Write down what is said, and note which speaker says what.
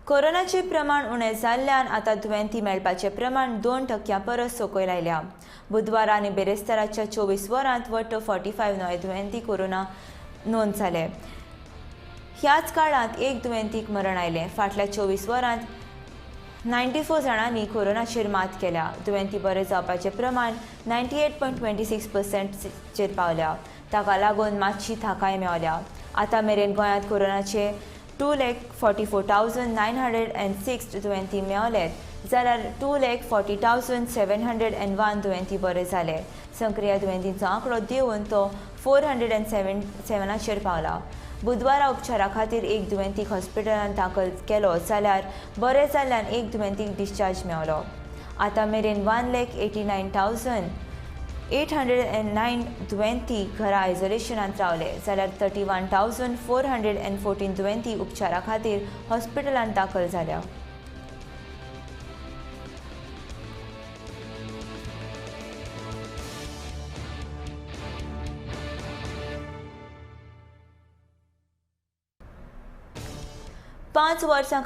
Speaker 1: कोरोनाचे प्रमाण उणें जाल्ल्यान आतां दुयेंती मेळपाचें प्रमाण 2% परस सकयल आयल्या। बुधवार आनी बेरेस्ताराच्या 24 वरांत वट्ट 45 नवे दुयेंती कोरोना नोंद जाले। ह्याच काळांत एक दुयेंतीक मरण आयलें। फाटल्या 24 वरांत 94 जाणांनी कोरोनाचेर मात केल्या। दुयेंती बरे जावपाचें प्रमाण 98.26% चेर पावल्या। ताका लागून मातशी थाकाय मेवल्या। आतां मेरेन गोंयांत कोरोनाचे 2,44,906 दुयेंती मेवलेत, जाल्यार 2,40,701 दुयेंती बरे जाले। सक्रिय दुयेंतींचो आंकडो देंवन तो 407 पावला। बुधवारा उपचारा खातीर एक दुयेंतीक हॉस्पिटलांत दाखल केलो, जाल्यार बरे जाल्ल्यान एक दुयेंतीक डिस्चार्ज मेवलो। आतां मेरेन 1,89,809 दुयेंती घरा आयसोलेशनांत रावले, जाल्यार 31,414 दुयेंती उपचारा खातीर हॉस्पिटलांत दाखल जाल्या। पांच वर्सां